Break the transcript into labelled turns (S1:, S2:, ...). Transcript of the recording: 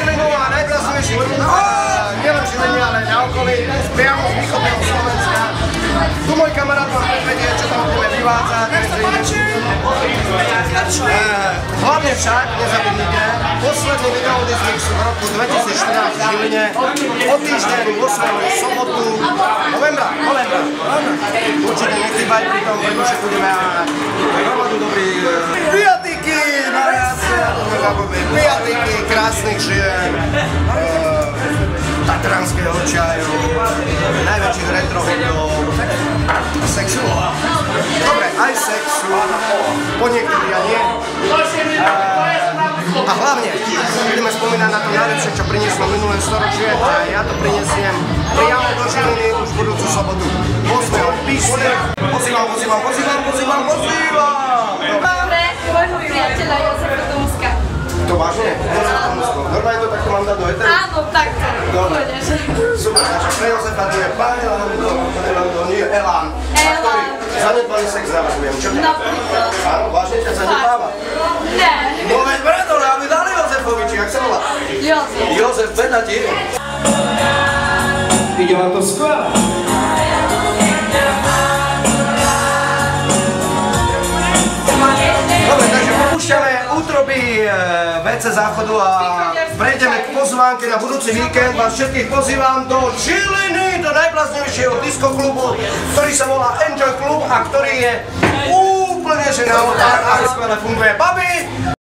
S1: Žilinu a najbláznivejší nielen v Žiline, ale na okolí, priamo z východného Slovenska. Tu môj kamarát vám predvedie, čo tam budeme vyvádzať. Hlavne však, nezabudnite, posledný videodizmix v roku 2014 v Žiline, o týždeň 8. sobotu, novembra. Určite nechýbať pri tom, pretože budeme hromadu dobrých piatiky, piatiky krásnych žien, tatranského čaju, najväčších retrohitov, sexu. Dobre, aj sexu, po niektorých a nie. A hlavne, budeme spomínať na to najlepšie, čo prinieslo minulé storočie, a ja to prinesiem priamo do Žiliny už budúcu sobotu. 8. písne. Pozývam.
S2: Máme môjho priateľa Jozefa Domska.
S1: To vážne? Normálne to takto mám dať do eteru?
S2: Áno, takto.
S1: Dobre. Super, takže pre Jozefa tu je pán Elán, ktorý zanedbaný sex zavažujem. Čo ty?
S2: Napríklad.
S1: Áno, vážne ťa zanedbáva?
S2: Ne.
S1: No veď preto, aby dali Jozefoviči, jak sa volá?
S2: Jozef.
S1: Jozef, vedľa ti. Ide vám to skvelé. Dobre, takže popúšťame útroby WC Záchodu a prejdeme k pozvánke na budúci víkend. Vás všetkých pozývam do Žiliny, do najbláznivejšieho diskoklubu, ktorý sa volá Enjoy Club a ktorý je úplne že naopak a skvelé funguje. Babi!